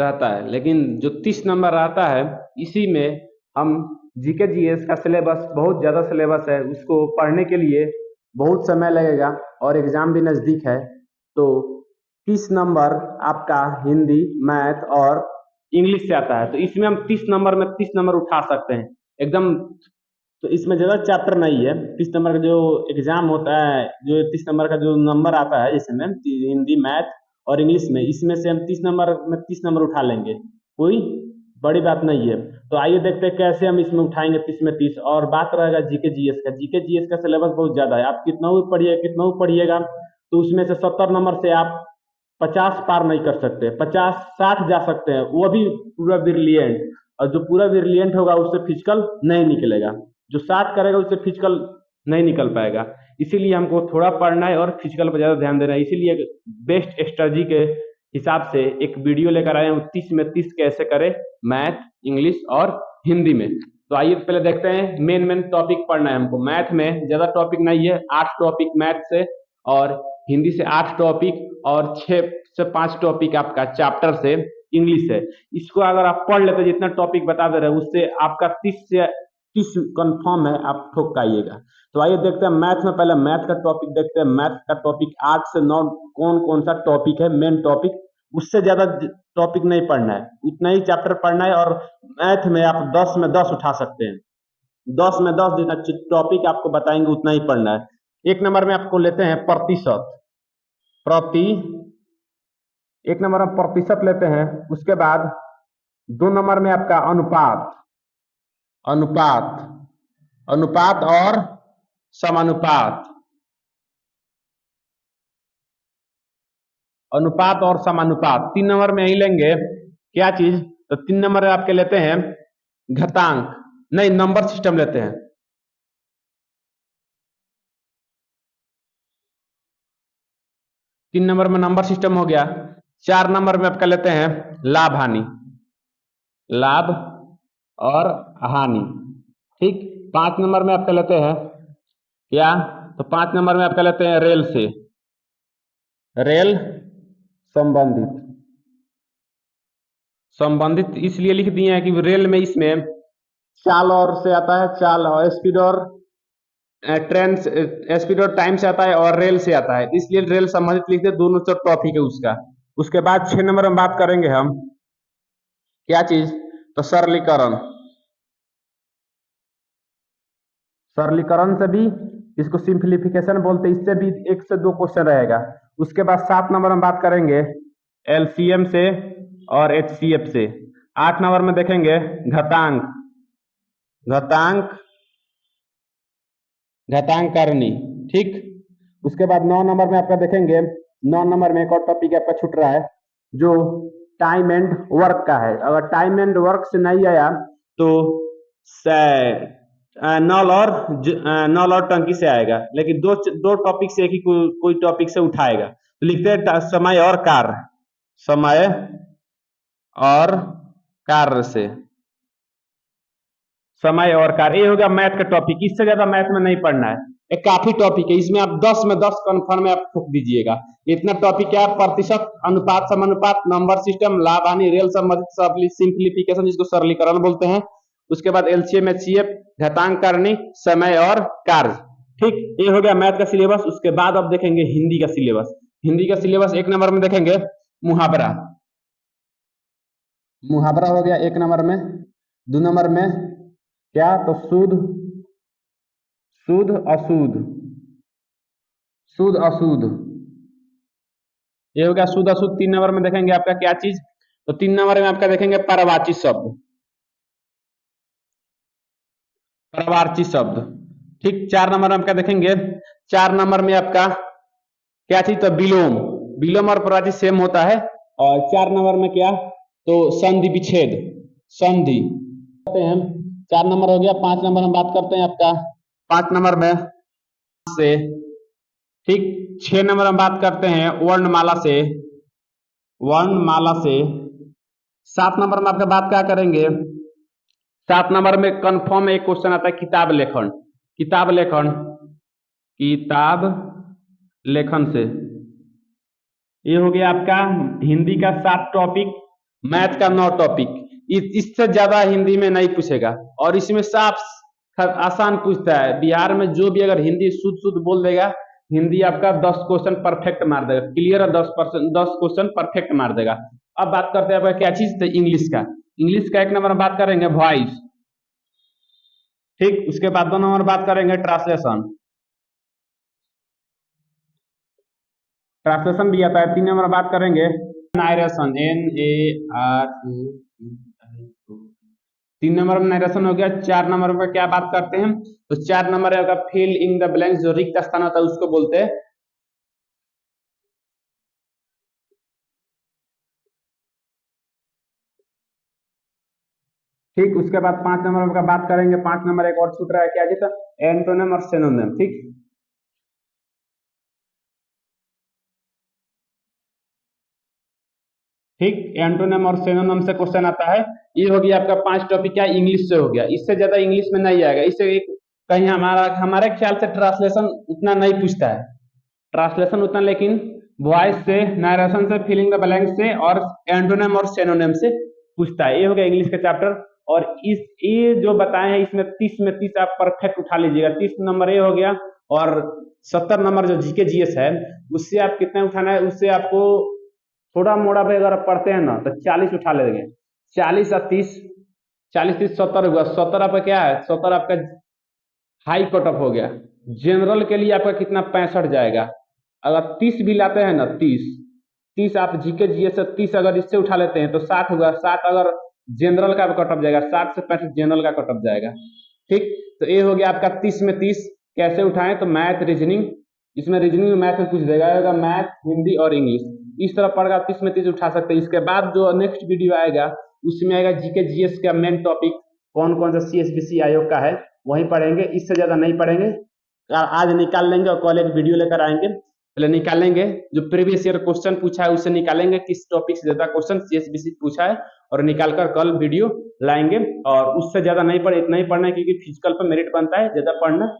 रहता है, लेकिन जो 30 नंबर आता है इसी में हम जीके जीएस का सिलेबस बहुत ज़्यादा सिलेबस है, उसको पढ़ने के लिए बहुत समय लगेगा और एग्ज़ाम भी नज़दीक है। तो 30 नंबर आपका हिंदी, मैथ और इंग्लिश से आता है, तो इसमें हम 30 नंबर में 30 नंबर उठा सकते हैं एकदम। तो इसमें ज़्यादा चैप्टर नहीं है। 30 नंबर का जो एग्ज़ाम होता है, जो 30 नंबर का जो नंबर आता है इसमें हिंदी, मैथ और इंग्लिश में, इसमें से हम 30 नंबर में 30 नंबर उठा लेंगे, कोई बड़ी बात नहीं है। तो आइए देखते हैं कैसे हम इसमें उठाएंगे 30 में 30। और बात रहेगा जीके जीएस का। जीके जीएस का सिलेबस बहुत ज़्यादा है, आप कितना भी पढ़िएगा तो उसमें से 70 नंबर से आप 50 पार नहीं कर सकते, 50-60 जा सकते हैं, वो भी पूरा ब्रिलियंट। और जो पूरा ब्रिलियंट होगा उससे फिजिकल नहीं निकलेगा, जो 60 करेगा उससे फिजिकल नहीं निकल पाएगा। इसीलिए हमको थोड़ा पढ़ना है और फिजिकल पर ज़्यादा ध्यान देना है। इसीलिए बेस्ट स्ट्रेटजी के हिसाब से एक वीडियो लेकर आए हूँ, 30 में 30 कैसे करें मैथ, इंग्लिश और हिंदी में। तो आइए पहले देखते हैं, मेन टॉपिक पढ़ना है हमको। मैथ में ज़्यादा टॉपिक नहीं है, 8 टॉपिक मैथ से, और हिंदी से 8 टॉपिक और 6 से 5 टॉपिक आपका चैप्टर से इंग्लिश है। इसको अगर आप पढ़ लेते, जितना टॉपिक बता दे रहे हैं उससे आपका 30 से 30 कंफर्म है, आप ठोक के आइएगा। तो आइए देखते हैं मैथ में, पहले मैथ का टॉपिक देखते हैं। मैथ का टॉपिक 8 से 9 कौन कौन सा टॉपिक है मेन टॉपिक, उससे ज़्यादा टॉपिक नहीं पढ़ना है, उतना ही चैप्टर पढ़ना है। और मैथ में आप 10 में 10 उठा सकते हैं, 10 में 10 जितना टॉपिक आपको बताएंगे उतना ही पढ़ना है। एक नंबर में आपको लेते हैं प्रतिशत, प्रति, एक नंबर में प्रतिशत लेते हैं। उसके बाद 2 नंबर में आपका अनुपात, अनुपात, अनुपात और समानुपात, अनुपात और समानुपात। 3 नंबर में यही लेंगे क्या चीज, तो 3 नंबर में आपके लेते हैं घातांक, नहीं नंबर सिस्टम लेते हैं। 3 नंबर में नंबर सिस्टम हो गया। 4 नंबर में आपका लेते हैं लाभ हानि, लाभ और हानि, ठीक। 5 नंबर में आपका लेते हैं क्या, तो 5 नंबर में आपका लेते हैं रेल से, रेल संबंधित, संबंधित इसलिए लिख दिए हैं कि रेल में इसमें चाल और से आता है, चाल और स्पीड और ट्रेन, स्पीड और टाइम से आता है और रेल से आता है, इसलिए रेल संबंधित लिखते, दोनों से टॉपिक है उसका। उसके बाद 6 नंबर में बात करेंगे हम क्या चीज, तो सरलीकरण, सरलीकरण से भी, इसको सिंप्लीफिकेशन बोलते हैं, इससे भी 1 से 2 क्वेश्चन रहेगा। उसके बाद 7 नंबर में बात करेंगे एलसीएम से और एचसीएफ से। 8 नंबर में देखेंगे घातांक, घातांक, घातांकरणी, ठीक। उसके बाद 9 नंबर में आपका देखेंगे, 9 नंबर में एक और टॉपिक आपका छूट रहा है जो टाइम एंड वर्क का है। अगर टाइम एंड वर्क से नहीं आया तो नल और टंकी से आएगा, लेकिन दो टॉपिक से एक ही कोई टॉपिक से उठाएगा। तो लिखते हैं समय और कार्य, समय और कार्य से, समय और कार्य, ये हो गया मैथ का टॉपिक। इससे ज्यादा मैथ में नहीं पढ़ना है, एक काफी टॉपिक है, इसमें आप 10 में 10 कन्फर्म में आप ठोक दीजिएगा। इतना टॉपिक है, प्रतिशत, अनुपात, समानुपात, नंबर सिस्टम, लाभ हानि, रेल संबंधित, सिंप्लीफिकेशन जिसको सरलीकरण बोलते हैं। उसके बाद एलसीएम एचसीएफ, घातांकरणी, समय और कार्य, ठीक। ये हो गया मैथ का सिलेबस। उसके बाद अब देखेंगे हिंदी का सिलेबस। हिंदी का सिलेबस 1 नंबर में देखेंगे मुहावरा, मुहावरा हो गया 1 नंबर में। 2 नंबर में क्या, तो शुद्ध, शुद्ध अशुद्ध, शुद्ध अशुद्ध, ये हो गया शुद्ध अशुद्ध। 3 नंबर में देखेंगे आपका क्या चीज, तो 3 नंबर में आपका देखेंगे परवाची शब्द, परवाची शब्द, ठीक। 4 नंबर में आपका देखेंगे, 4 नंबर में आपका क्या चीज, तो विलोम, विलोम और परवाची सेम होता है। और 4 नंबर में क्या, तो संधि विच्छेद, संधि करते हैं। 4 नंबर हो गया। 5 नंबर में बात करते हैं आपका 5 नंबर में से, ठीक। 6 नंबर में बात करते हैं वर्णमाला से, वर्णमाला से। 7 नंबर में आपका बात क्या करेंगे, 7 नंबर में कंफर्म एक क्वेश्चन आता है किताब लेखन, किताब लेखन, किताब लेखन से। ये हो गया आपका हिंदी का 7 टॉपिक मैथ का 9 टॉपिक। इससे ज्यादा हिंदी में नहीं पूछेगा और इसमें साफ आसान पूछता है। बिहार में जो भी अगर हिंदी शुद्ध शुद्ध बोल देगा, हिंदी आपका 10 क्वेश्चन परफेक्ट मार देगा, क्लियर है, 10 क्वेश्चन परफेक्ट मार देगा। अब बात करते हैं आपका क्या चीज, तो इंग्लिश का। इंग्लिश का 1 नंबर बात करेंगे वॉइस, ठीक। उसके बाद 2 नंबर बात करेंगे ट्रांसलेशन, ट्रांसलेशन भी आता है। 3 नंबर बात करेंगे नारेशन, NAR। 3 नंबर में नरेशन हो गया। 4 नंबर पर क्या बात करते हैं, तो 4 नंबर है फिल इन द ब्लैंक्स, जो रिक्त स्थान होता है उसको बोलते हैं। ठीक। उसके बाद 5 नंबर का बात करेंगे। 5 नंबर एक और छूट रहा है, क्या जी, तो एंटोनिम और सिनोनिम, ठीक। ठीक, एंटोनिम और सिनोनिम से क्वेश्चन आता है। ये हो गया आपका 5 टॉपिक, क्या इंग्लिश से हो गया। इससे ज्यादा इंग्लिश में नहीं आएगा। इससे एक कहीं हमारे ख्याल से ट्रांसलेशन उतना नहीं पूछता है, ट्रांसलेशन उतना, लेकिन वॉइस से, नरेशन से, फिलिंग द ब्लैंक से और एंटोनिम और सिनोनिम से पूछता है। ये हो गया इंग्लिश का चैप्टर। और इस ये जो बताए हैं इसमें 30 में 30 आप परफेक्ट उठा लीजिएगा। 30 नंबर ये हो गया। और 70 नंबर जो जीके जीएस है उससे आप कितने उठाना है, उससे आपको थोड़ा मोड़ा पे अगर पढ़ते हैं ना तो 40 उठा लेंगे। 40 और 30, 40 30 70 हुआ। 70 आपका क्या है, 70 आपका हाई कट ऑफ हो गया। जनरल के लिए आपका कितना 65 जाएगा। अगर 30 भी लाते हैं ना, 30 30 आप जीके जीएस से 30 अगर इससे उठा लेते हैं तो 60 हुआ। 60 अगर जनरल का कट ऑफ जाएगा, 60 से 65 जनरल का कट ऑफ जाएगा, ठीक। तो ये हो गया आपका 30 में 30। कैसे उठाएं, तो मैथ रीजनिंग, इसमें रीजनिंग में मैथ में कुछ देगा, मैथ हिंदी और इंग्लिश, इस तरह पढ़कर 30 में 30 उठा सकते हैं। इसके बाद जो नेक्स्ट वीडियो आएगा उसमें आएगा जीके जीएस का मेन टॉपिक, कौन कौन सा सीएसबीसी आयोग का है वही पढ़ेंगे, इससे ज्यादा नहीं पढ़ेंगे। आज निकाल लेंगे और कल एक वीडियो लेकर आएंगे, पहले निकालेंगे जो प्रीवियस ईयर क्वेश्चन पूछा है उससे निकालेंगे किस टॉपिक से ज्यादा क्वेश्चन सीएसबीसी पूछा है, और निकालकर कल वीडियो लाएंगे। और उससे ज्यादा नहीं पढ़े, इतना ही पढ़ना है क्योंकि फिजिकल पर मेरिट बनता है, ज्यादा पढ़ना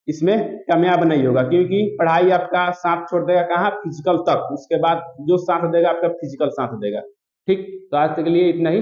इसमें कामयाब नहीं होगा, क्योंकि पढ़ाई आपका साथ छोड़ देगा कहाँ, फिजिकल तक। उसके बाद जो साथ देगा आपका फिजिकल साथ देगा, ठीक। तो आज तक के लिए इतना ही।